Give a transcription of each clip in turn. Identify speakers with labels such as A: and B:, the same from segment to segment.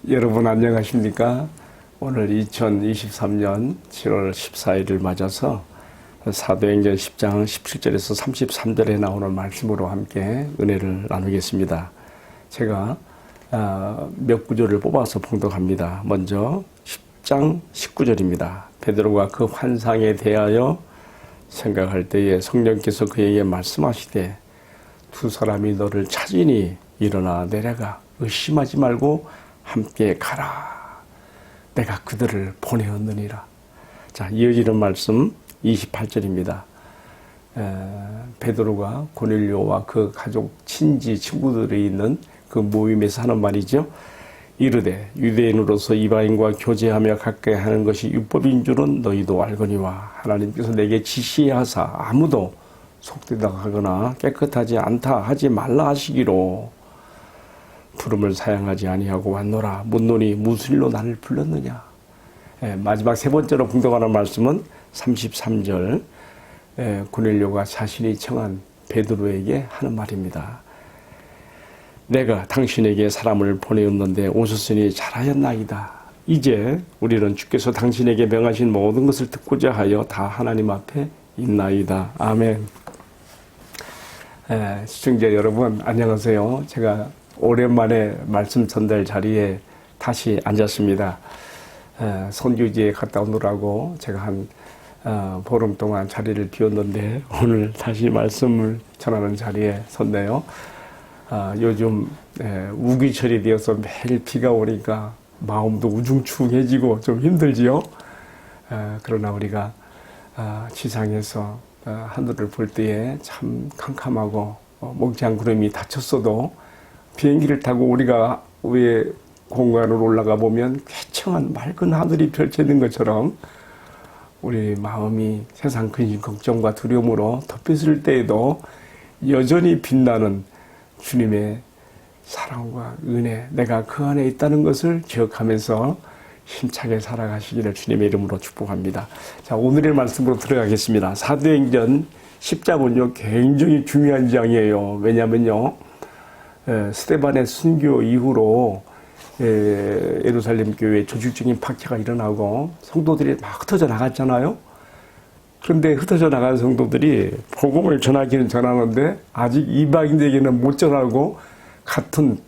A: 여러분 안녕하십니까? 오늘 2023년 7월 14일을 맞아서 사도행전 10장 17절에서 33절에 나오는 말씀으로 함께 은혜를 나누겠습니다. 제가 몇 구절을 뽑아서 봉독합니다. 먼저 10장 19절입니다. 베드로가 그 환상에 대하여 생각할 때에 성령께서 그에게 말씀하시되 두 사람이 너를 찾으니 일어나 내려가 의심하지 말고 함께 가라. 내가 그들을 보내었느니라. 자, 이어지는 말씀 28절입니다. 베드로가 고넬료와 그 가족, 친지, 친구들이 있는 그 모임에서 하는 말이죠. 이르되 유대인으로서 이방인과 교제하며 가까이 하는 것이 율법인 줄은 너희도 알거니와 하나님께서 내게 지시하사 아무도 속되다 하거나 깨끗하지 않다 하지 말라 하시기로 부름을 사양하지 아니하고 왔노라. 묻노니 무슨 일로 나를 불렀느냐. 마지막 세 번째로 봉독하는 말씀은 33절 고넬료가 자신이 청한 베드로에게 하는 말입니다. 내가 당신에게 사람을 보내었는데 오셨으니 잘하였나이다. 이제 우리는 주께서 당신에게 명하신 모든 것을 듣고자 하여 다 하나님 앞에 있나이다. 아멘. 시청자 여러분 안녕하세요. 제가 오랜만에 말씀 전달 자리에 다시 앉았습니다. 선교지에 갔다 오느라고 제가 한 보름 동안 자리를 비웠는데 오늘 다시 말씀을 전하는 자리에 섰네요. 요즘 우기철이 되어서 매일 비가 오니까 마음도 우중충해지고 좀 힘들지요. 그러나 우리가 지상에서 하늘을 볼 때에 참 캄캄하고 몽창 구름이 닫혔어도 비행기를 타고 우리가 위에 공간으로 올라가 보면 쾌청한 맑은 하늘이 펼쳐있는 것처럼 우리 마음이 세상 근심 걱정과 두려움으로 덮였을 때에도 여전히 빛나는 주님의 사랑과 은혜, 내가 그 안에 있다는 것을 기억하면서 힘차게 살아가시기를 주님의 이름으로 축복합니다. 자, 오늘의 말씀으로 들어가겠습니다. 사도행전 10장은요 굉장히 중요한 장이에요. 왜냐면요 스데반의 순교 이후로 예루살렘 교회에 조직적인 박해가 일어나고 성도들이 막 흩어져 나갔잖아요. 그런데 흩어져 나간 성도들이 복음을 전하기는 전하는데 아직 이방인들에게는 못 전하고 같은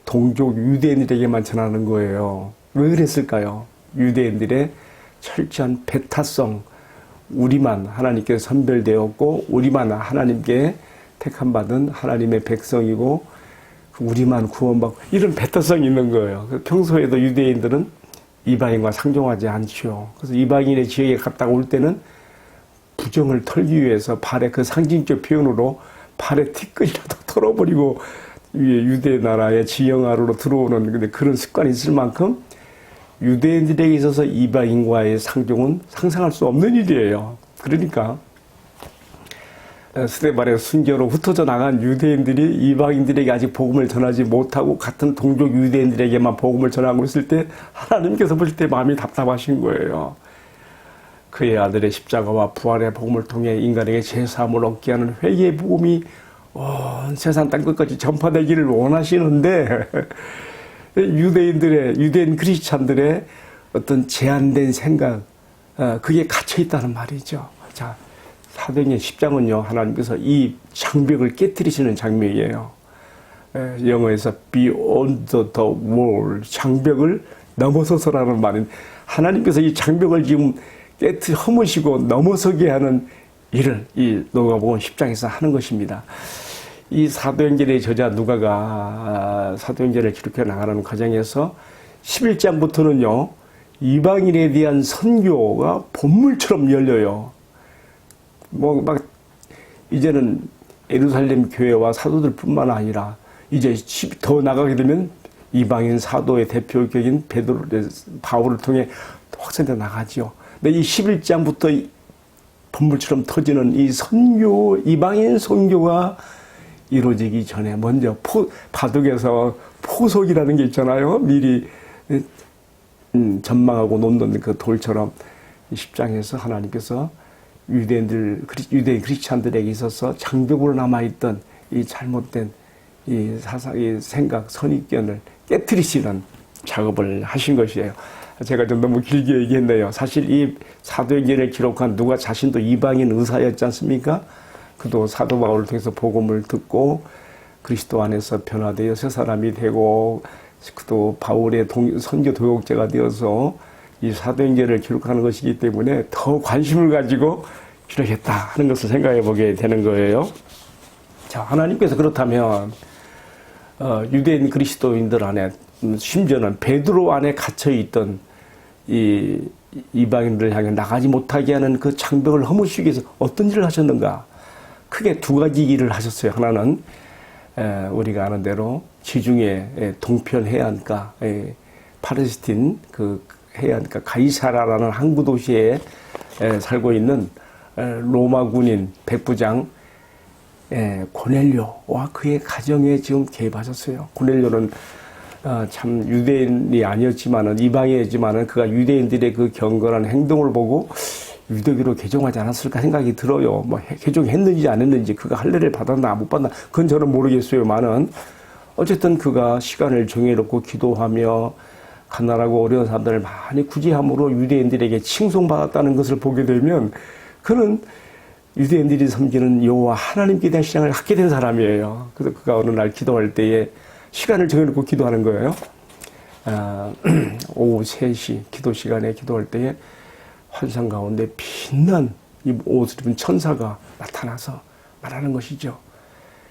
A: 동족 유대인들에게만 전하는 거예요. 왜 그랬을까요? 유대인들의 철저한 배타성, 우리만 하나님께 선별되었고 우리만 하나님께 택함받은 하나님의 백성이고 우리만 구원받고 이런 배타성이 있는 거예요. 평소에도 유대인들은 이방인과 상종하지 않죠. 그래서 이방인의 지역에 갔다가 올 때는 부정을 털기 위해서 발에 그 상징적 표현으로 발에 티끌이라도 털어버리고 유대 나라의 지형하로 들어오는 그런 습관이 있을 만큼 유대인들에게 있어서 이방인과의 상종은 상상할 수 없는 일이에요. 그러니까 스데반의 순교로 흩어져 나간 유대인들이 이방인들에게 아직 복음을 전하지 못하고 같은 동족 유대인들에게만 복음을 전하고 있을 때 하나님께서 보실 때 마음이 답답하신 거예요. 그의 아들의 십자가와 부활의 복음을 통해 인간에게 죄사함을 얻게 하는 회개의 복음이 온 세상 땅끝까지 전파되기를 원하시는데 유대인 크리스찬들의 어떤 제한된 생각, 그게 갇혀 있다는 말이죠. 자, 사도행전 10장은요 하나님께서 이 장벽을 깨뜨리시는 장면이에요. 영어에서 beyond the wall, 장벽을 넘어서서라는 말인, 하나님께서 이 장벽을 지금 허무시고 넘어서게 하는 일을 이 누가복음 10장에서 하는 것입니다. 이 사도행전의 저자 누가가 사도행전을 기록해 나가는 과정에서 11장부터는요 이방인에 대한 선교가 본물처럼 열려요. 막 이제는 예루살렘 교회와 사도들뿐만 아니라 이제 더 나가게 되면 이방인 사도의 대표격인 베드로, 바울을 통해 확산돼 나가지요. 근데 이 11장부터 본물처럼 터지는 이 선교, 이방인 선교가 이루어지기 전에 먼저 바둑에서 포석이라는 게 있잖아요. 미리 전망하고 놓는 그 돌처럼 10장에서 하나님께서 유대인 크리스찬들에게 있어서 장벽으로 남아있던 이 잘못된 이 사상, 이 생각, 선입견을 깨트리시는 작업을 하신 것이에요. 제가 좀 너무 길게 얘기했네요. 사실 이 사도행전을 기록한 누가 자신도 이방인 의사였지 않습니까? 그도 사도 바울을 통해서 복음을 듣고 그리스도 안에서 변화되어 새 사람이 되고 그도 바울의 선교 도역자가 되어서 이 사도행전을 기록하는 것이기 때문에 더 관심을 가지고 기록했다 하는 것을 생각해 보게 되는 거예요. 자, 하나님께서 그렇다면 유대인 그리스도인들 안에 심지어는 베드로 안에 갇혀있던 이 이방인들을 향해 나가지 못하게 하는 그 장벽을 허무시기 위해서 어떤 일을 하셨는가? 크게 두 가지 일을 하셨어요. 하나는 우리가 아는 대로 지중해 동편 해안가 팔레스틴 그 해안가 가이사라라는 항구 도시에 살고 있는 로마 군인 백부장 고넬료와 그의 가정에 지금 개입하셨어요. 고넬료는 참 유대인이 아니었지만은 이방인이지만은 그가 유대인들의 그 경건한 행동을 보고 유대교로 개종하지 않았을까 생각이 들어요. 뭐 개종했는지 안 했는지 그가 할례를 받았나 못 받나 그건 저는 모르겠어요만은 어쨌든 그가 시간을 정해놓고 기도하며 가난하고 어려운 사람들을 많이 구제함으로 유대인들에게 칭송받았다는 것을 보게 되면 그는 유대인들이 섬기는 여호와 하나님께 대한 신앙을 갖게 된 사람이에요. 그래서 그가 어느 날 기도할 때에 시간을 정해놓고 기도하는 거예요. 오후 3시 기도 시간에 기도할 때에 환상 가운데 빛난 이 옷을 입은 천사가 나타나서 말하는 것이죠.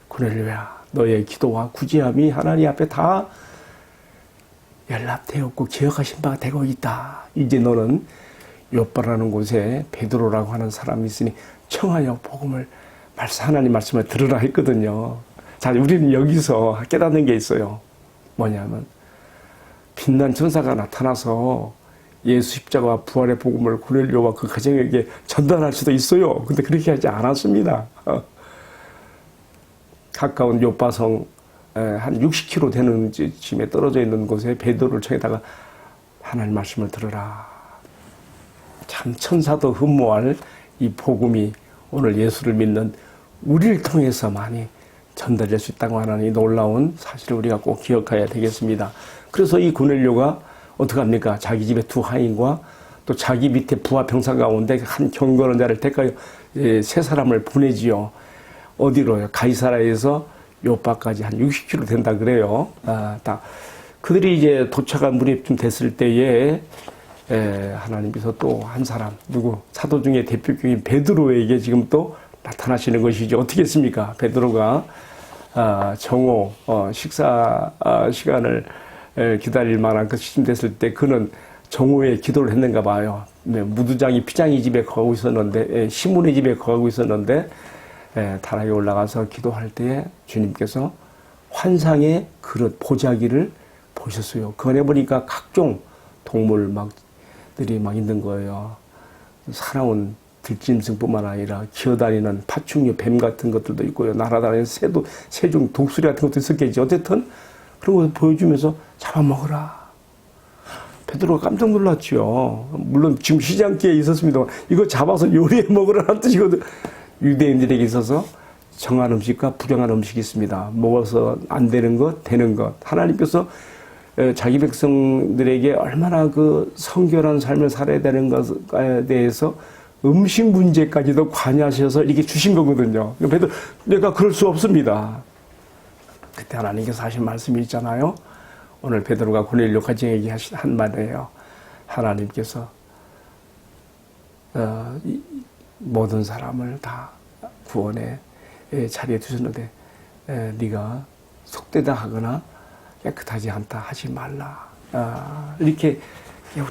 A: 고넬료야, 너의 기도와 구제함이 하나님 앞에 다 연락되었고 기억하신 바가 되고 있다. 이제 너는 요빠라는 곳에 베드로라고 하는 사람이 있으니 청하여 복음을 하나님 말씀을 들으라 했거든요. 자, 우리는 여기서 깨닫는 게 있어요. 뭐냐면 빛난 천사가 나타나서 예수 십자가와 부활의 복음을 고넬료와 그 가정에게 전달할 수도 있어요. 근데 그렇게 하지 않았습니다. 가까운 요빠성 한 60km 되는 지점에 떨어져 있는 곳에 베드로를 청에다가 하나님 말씀을 들으라. 참 천사도 흠모할 이 복음이 오늘 예수를 믿는 우리를 통해서 많이 전달될 수 있다고 하는 이 놀라운 사실을 우리가 꼭 기억해야 되겠습니다. 그래서 이 고넬료가 어떡합니까? 자기 집에 두 하인과 또 자기 밑에 부하 병사 가운데 한 경건한 자를 택하여 세 사람을 보내지요. 어디로요? 가이사라에서 요빠까지 한 60km 된다 그래요. 그들이 이제 도착한 무렵쯤 됐을 때에 하나님께서 또 한 사람 누구 사도 중에 대표격인 베드로에게 지금 또 나타나시는 것이죠. 어떻게 했습니까? 베드로가 정오 식사 시간을 기다릴 만한 그 시점 됐을 때 그는 정오에 기도를 했는가 봐요. 무두장이 피장이 집에 거하고 있었는데 시몬의 집에 거하고 있었는데 다락에 올라가서 기도할 때에 주님께서 환상의 그릇 보자기를 보셨어요. 그 안에 보니까 각종 동물들이 막 있는 거예요. 사나운 들짐승뿐만 아니라 기어다니는 파충류, 뱀 같은 것들도 있고요. 날아다니는 새중, 독수리 같은 것도 있었겠지. 어쨌든 그런 걸 보여주면서 잡아먹으라. 베드로가 깜짝 놀랐죠. 물론 지금 시장기에 있었습니다. 이거 잡아서 요리해 먹으라는 뜻이거든. 유대인들에게 있어서 정한 음식과 부정한 음식이 있습니다. 먹어서 안 되는 것, 되는 것. 하나님께서 자기 백성들에게 얼마나 그 성결한 삶을 살아야 되는 것에 대해서 음식 문제까지도 관여하셔서 이렇게 주신 거거든요. 베드로, 내가 그럴 수 없습니다. 그때 하나님께서 하신 말씀이 있잖아요. 오늘 베드로가 고넬료 가정에게 한 말이에요. 하나님께서 모든 사람을 다 구원의 자리에 두셨는데 네가 속되다 하거나 깨끗하지 않다 하지 말라. 이렇게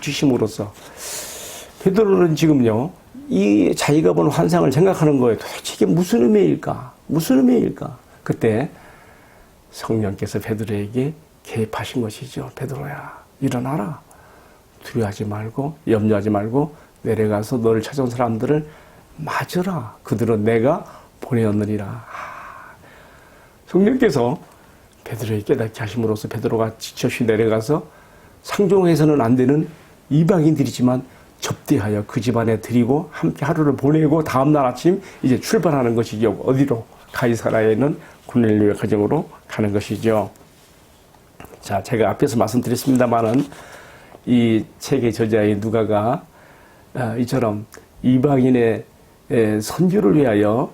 A: 주심으로써 베드로는 지금요 이 자기가 본 환상을 생각하는 거예요. 도대체 이게 무슨 의미일까? 무슨 의미일까? 그때 성령께서 베드로에게 개입하신 것이죠. 베드로야, 일어나라. 두려워하지 말고 염려하지 말고 내려가서 너를 찾아온 사람들을 맞으라. 그들은 내가 보내었느니라. 성령께서 베드로에게 깨닫게 하심으로써 베드로가 지쳐시 내려가서 상종해서는 안 되는 이방인들이지만 접대하여 그 집안에 드리고 함께 하루를 보내고 다음날 아침 이제 출발하는 것이죠. 어디로? 가이사라에 있는 고넬료의 가정으로 가는 것이죠. 자, 제가 앞에서 말씀드렸습니다만은 이 책의 저자인 누가가 이처럼 이방인의 선교를 위하여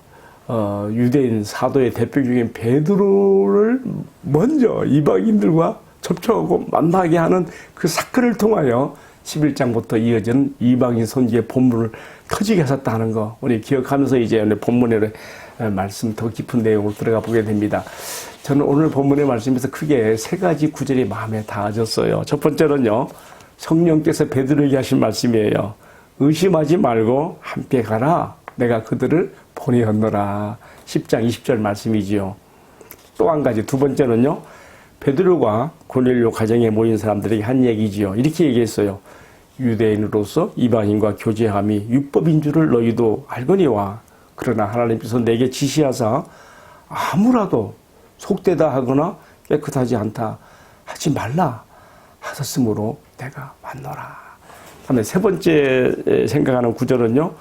A: 유대인 사도의 대표 중인 베드로를 먼저 이방인들과 접촉하고 만나게 하는 그 사건을 통하여 11장부터 이어지는 이방인 선지의 본문을 터지게 하셨다는 거 우리 기억하면서 이제 오늘 본문의 말씀 더 깊은 내용으로 들어가 보게 됩니다. 저는 오늘 본문의 말씀에서 크게 세 가지 구절이 마음에 닿아졌어요. 첫 번째는요, 성령께서 베드로에게 하신 말씀이에요. 의심하지 말고 함께 가라. 내가 그들을 보내었노라. 10장 20절 말씀이지요. 또 한 가지, 두 번째는요, 베드로가 고넬료 가정에 모인 사람들에게 한 얘기지요. 이렇게 얘기했어요. 유대인으로서 이방인과 교제함이 율법인 줄을 너희도 알거니와 그러나 하나님께서 내게 지시하사 아무라도 속되다 하거나 깨끗하지 않다 하지 말라 하셨으므로 내가 왔노라. 다음에 세 번째 생각하는 구절은요,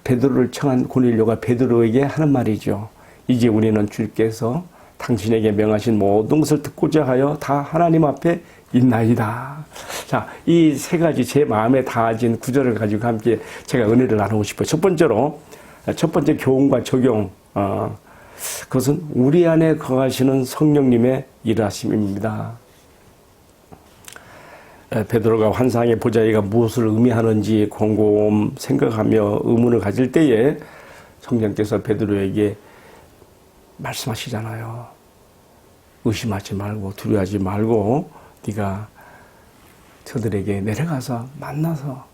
A: 베드로를 청한 고넬료가 베드로에게 하는 말이죠. 이제 우리는 주께서 당신에게 명하신 모든 것을 듣고자 하여 다 하나님 앞에 있나이다. 자, 이 세 가지 제 마음에 닿아진 구절을 가지고 함께 제가 은혜를 나누고 싶어요. 첫 번째 교훈과 적용. 그것은 우리 안에 거하시는 성령님의 일하심입니다. 베드로가 환상의 보자기가 무엇을 의미하는지 곰곰 생각하며 의문을 가질 때에 성령께서 베드로에게 말씀하시잖아요. 의심하지 말고 두려워하지 말고 네가 저들에게 내려가서 만나서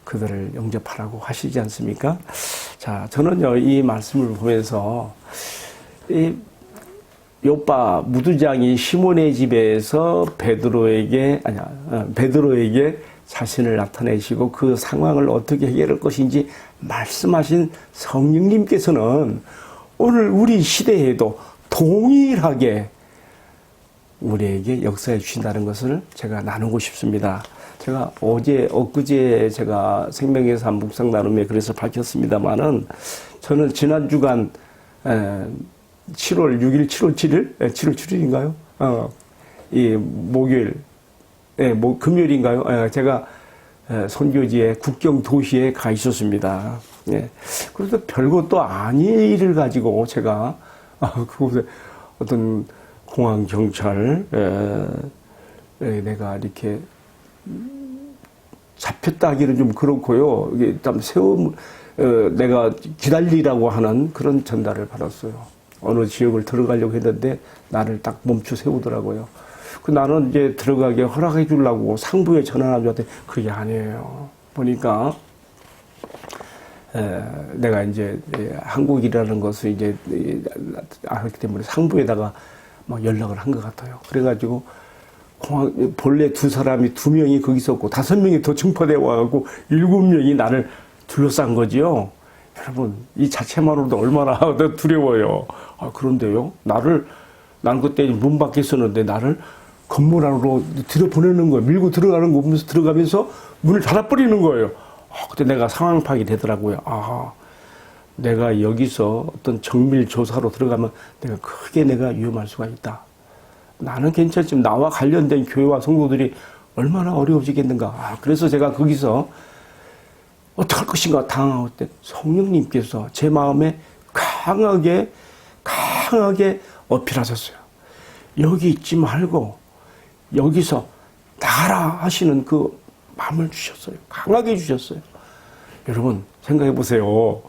A: 그들을 영접하라고 하시지 않습니까? 자, 저는요 이 말씀을 보면서 이 요빠 무두장이 시몬의 집에서 베드로에게 자신을 나타내시고 그 상황을 어떻게 해결할 것인지 말씀하신 성령님께서는 오늘 우리 시대에도 동일하게 우리에게 역사해 주신다는 것을 제가 나누고 싶습니다. 제가 엊그제 제가 생명의 삶 묵상 나눔에 그래서 밝혔습니다만은 저는 지난 주간 7월 6일, 7월 7일? 7월 7일인가요? 이 목요일, 금요일인가요? 제가 선교지에 국경 도시에 가 있었습니다. 그래서 별것도 아닌 일을 가지고 제가 그곳에 어떤 공항 경찰 내가 이렇게 잡혔다 하기는 좀 그렇고요. 이게 좀 내가 기다리라고 하는 그런 전달을 받았어요. 어느 지역을 들어가려고 했는데 나를 딱 멈춰 세우더라고요. 나는 이제 들어가게 허락해 주려고 상부에 전화한 줄한테 그게 아니에요. 보니까 내가 이제 한국이라는 것을 이제 알기 때문에 상부에다가 막 연락을 한 것 같아요. 그래가지고 본래 두 명이 거기 있었고 5명이 더 증포되어 와갖고 7명이 나를 둘러싼 거지요. 여러분, 이 자체만으로도 얼마나 두려워요. 그런데요, 나는 그때 문 밖에 있었는데 나를 건물 안으로 들여보내는 거예요. 밀고 들어가는 거 보면서 들어가면서 문을 닫아버리는 거예요. 그때 내가 상황 파악이 되더라고요. 내가 여기서 어떤 정밀 조사로 들어가면 내가 위험할 수가 있다. 나는 괜찮지만 나와 관련된 교회와 성도들이 얼마나 어려워지겠는가. 그래서 제가 거기서 어떡할 것인가 당황할 때 성령님께서 제 마음에 강하게 어필하셨어요. 여기 있지 말고 여기서 나가라 하시는 그 마음을 주셨어요. 강하게 주셨어요. 여러분 생각해 보세요.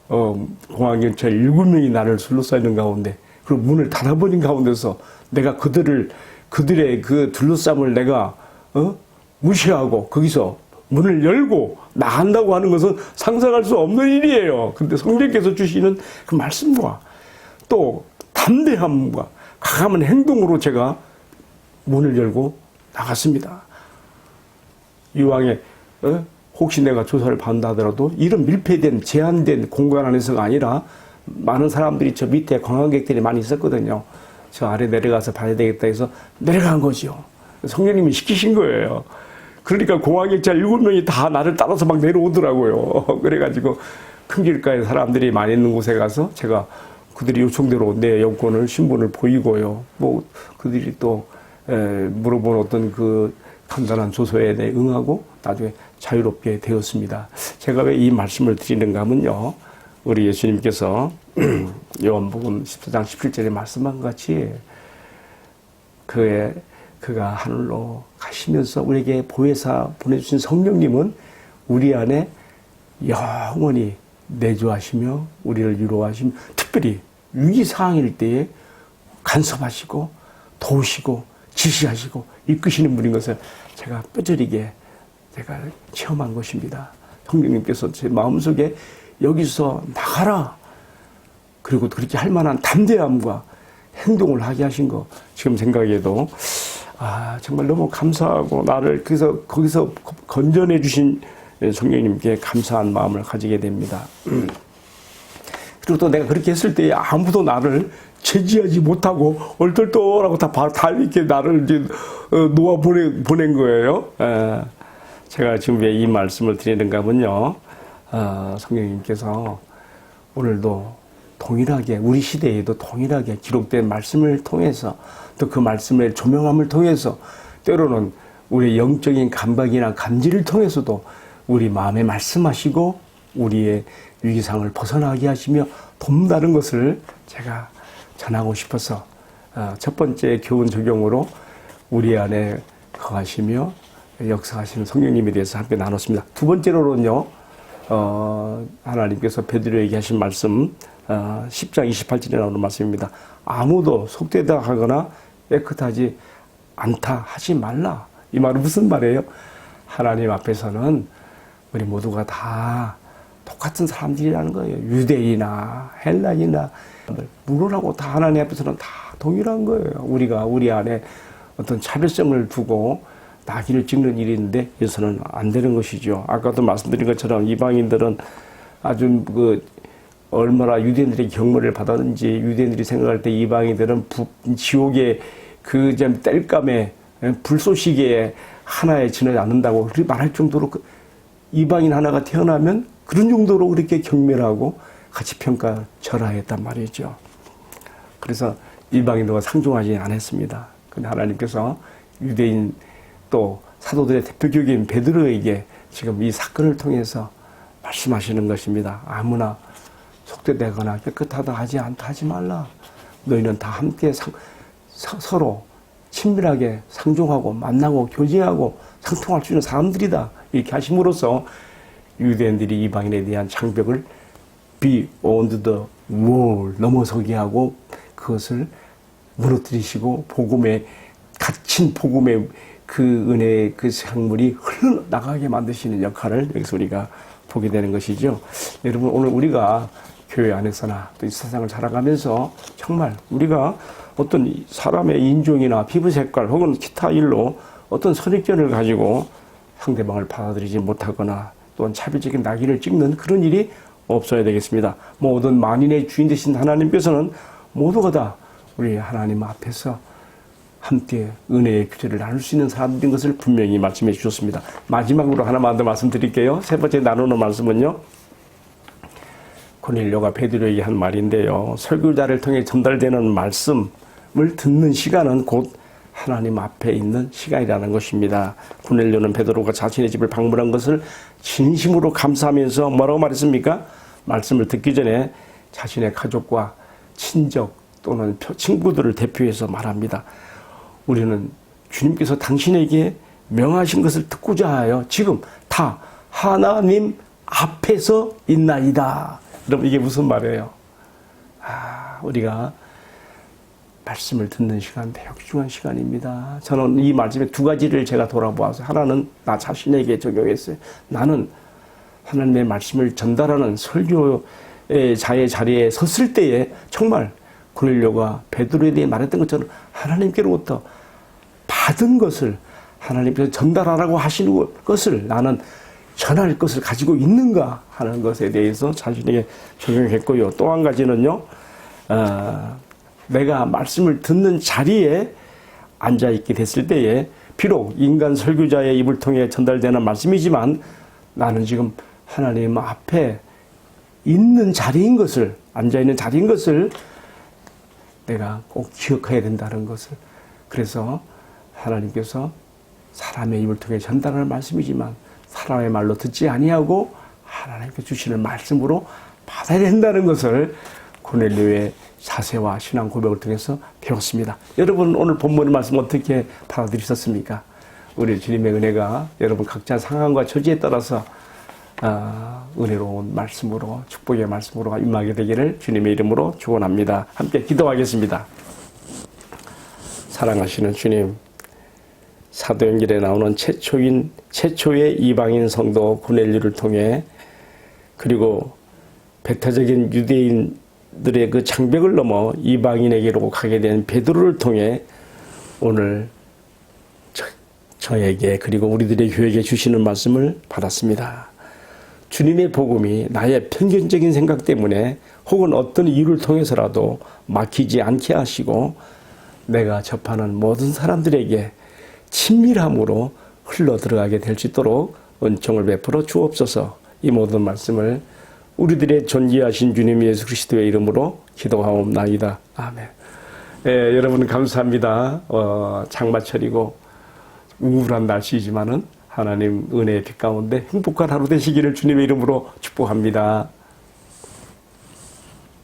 A: 공항경찰 7명이 나를 둘러싸이는 가운데 그리고 문을 닫아버린 가운데서 내가 그들의 그 둘러싸임을 내가 무시하고 거기서 문을 열고 나간다고 하는 것은 상상할 수 없는 일이에요. 근데 성령께서 주시는 그 말씀과 또 담대함과 과감한 행동으로 제가 문을 열고 나갔습니다. 이왕에 혹시 내가 조사를 받는다 하더라도 이런 밀폐된 제한된 공간 안에서가 아니라 많은 사람들이 저 밑에 관광객들이 많이 있었거든요. 저 아래 내려가서 봐야 되겠다 해서 내려간 거죠. 성령님이 시키신 거예요. 그러니까 공항경찰 7명이 다 나를 따라서 막 내려오더라고요. 그래가지고 큰 길가에 사람들이 많이 있는 곳에 가서 제가 그들이 요청대로 내 여권을 신분을 보이고요. 뭐 그들이 또 물어본 어떤 그 간단한 조서에 대해 응하고 나중에 자유롭게 되었습니다. 제가 왜 이 말씀을 드리는가 하면요. 우리 예수님께서 요한복음 14장 17절에 말씀한 것 같이 그가 하늘로 가시면서 우리에게 보혜사 보내주신 성령님은 우리 안에 영원히 내주하시며 우리를 위로하시며 특별히 위기상황일 때에 간섭하시고 도우시고 지시하시고 이끄시는 분인 것을 제가 뼈저리게 제가 체험한 것입니다. 성령님께서 제 마음속에 여기서 나가라. 그리고 그렇게 할 만한 담대함과 행동을 하게 하신 거 지금 생각해도 정말 너무 감사하고 나를 거기서 건져내 주신 성령님께 감사한 마음을 가지게 됩니다. 그리고 또 내가 그렇게 했을 때 아무도 나를 제지하지 못하고 얼떨떨하고 다 이렇게 나를 이제 놓아 보낸 거예요. 제가 지금 왜 이 말씀을 드리는가 하면요. 성령님께서 오늘도 동일하게 우리 시대에도 동일하게 기록된 말씀을 통해서 또 그 말씀의 조명함을 통해서 때로는 우리의 영적인 감각이나 감지를 통해서도 우리 마음에 말씀하시고 우리의 위기상을 벗어나게 하시며 돕는다는 것을 제가 전하고 싶어서 첫 번째 교훈 적용으로 우리 안에 거하시며 역사하시는 성령님에 대해서 함께 나눴습니다. 두 번째로는요. 하나님께서 베드로에게 하신 말씀 10장 28절에 나오는 말씀입니다. 아무도 속되다 하거나 깨끗하지 않다 하지 말라. 이 말은 무슨 말이에요? 하나님 앞에서는 우리 모두가 다 똑같은 사람들이라는 거예요. 유대인이나 헬라인이나 물론하고 다 하나님 앞에서는 다 동일한 거예요. 우리가 우리 안에 어떤 차별성을 두고 나귀를 찍는 일이 있는데 여기서는 안 되는 것이죠. 아까도 말씀드린 것처럼 이방인들은 아주 얼마나 유대인들의 경멸을 받았는지 유대인들이 생각할 때 이방인들은 지옥의 그 땔감에 불쏘시개에 하나에 지나지 않는다고 그렇게 말할 정도로 이방인 하나가 태어나면 그런 정도로 그렇게 경멸하고 같이 평가 절하했단 말이죠. 그래서 이방인들과 상종하지 않았습니다. 근데 하나님께서 유대인 또 사도들의 대표격인 베드로에게 지금 이 사건을 통해서 말씀하시는 것입니다. 아무나 속되거나 깨끗하다 하지 말라. 너희는 다 함께 서로 친밀하게 상종하고 만나고 교제하고 상통할 수 있는 사람들이다. 이렇게 하심으로써 유대인들이 이방인에 대한 장벽을 beyond the wall 넘어서게 하고 그것을 무너뜨리시고 복음에 갇힌 복음의 그 은혜의 그 향물이 흘러나가게 만드시는 역할을 여기서 우리가 보게 되는 것이죠. 여러분 오늘 우리가 교회 안에서나 또 이 세상을 살아가면서 정말 우리가 어떤 사람의 인종이나 피부 색깔 혹은 기타 일로 어떤 선입견을 가지고 상대방을 받아들이지 못하거나 또한 차별적인 낙인을 찍는 그런 일이 없어야 되겠습니다. 모든 만인의 주인 되신 하나님께서는 모두가 다 우리 하나님 앞에서 함께 은혜의 규제를 나눌 수 있는 사람들인 것을 분명히 말씀해 주셨습니다. 마지막으로 하나만 더 말씀드릴게요. 세 번째 나누는 말씀은요. 고넬료가 베드로에게 한 말인데요. 설교자를 통해 전달되는 말씀을 듣는 시간은 곧 하나님 앞에 있는 시간이라는 것입니다. 고넬료는 베드로가 자신의 집을 방문한 것을 진심으로 감사하면서 뭐라고 말했습니까? 말씀을 듣기 전에 자신의 가족과 친족 또는 친구들을 대표해서 말합니다. 우리는 주님께서 당신에게 명하신 것을 듣고자 하여 지금 다 하나님 앞에서 있나이다. 여러분 이게 무슨 말이에요? 우리가 말씀을 듣는 시간 매우 귀중한 시간입니다. 저는 이 말씀에 두 가지를 제가 돌아보아서 하나는 나 자신에게 적용했어요. 나는 하나님의 말씀을 전달하는 설교의 자리에 섰을 때에 정말 고넬료가 베드로에 대해 말했던 것처럼 하나님께로부터 받은 것을 하나님께서 전달하라고 하시는 것을 나는 전할 것을 가지고 있는가 하는 것에 대해서 자신에게 적용했고요. 또 한 가지는요. 내가 말씀을 듣는 자리에 앉아있게 됐을 때에 비록 인간 설교자의 입을 통해 전달되는 말씀이지만 나는 지금 하나님 앞에 있는 자리인 것을, 앉아있는 자리인 것을 내가 꼭 기억해야 된다는 것을. 그래서 하나님께서 사람의 입을 통해 전달하는 말씀이지만 사람의 말로 듣지 아니하고 하나님께 주시는 말씀으로 받아야 된다는 것을 고넬료의 자세와 신앙 고백을 통해서 배웠습니다. 여러분 오늘 본문의 말씀 어떻게 받아들이셨습니까? 우리 주님의 은혜가 여러분 각자 상황과 처지에 따라서 은혜로운 말씀으로, 축복의 말씀으로 임하게 되기를 주님의 이름으로 축원합니다. 함께 기도하겠습니다. 사랑하시는 주님, 사도행전에 나오는 최초의 이방인 성도 고넬료를 통해, 그리고 배타적인 유대인들의 그 장벽을 넘어 이방인에게로 가게 된 베드로를 통해 오늘 저에게, 그리고 우리들의 교회에 주시는 말씀을 받았습니다. 주님의 복음이 나의 편견적인 생각 때문에 혹은 어떤 이유를 통해서라도 막히지 않게 하시고 내가 접하는 모든 사람들에게 친밀함으로 흘러 들어가게 될 수 있도록 은총을 베풀어 주옵소서. 이 모든 말씀을 우리들의 존귀하신 주님 예수 그리스도의 이름으로 기도하옵나이다. 아멘. 여러분 감사합니다. 장마철이고 우울한 날씨이지만은 하나님 은혜의 빛 가운데 행복한 하루 되시기를 주님의 이름으로 축복합니다.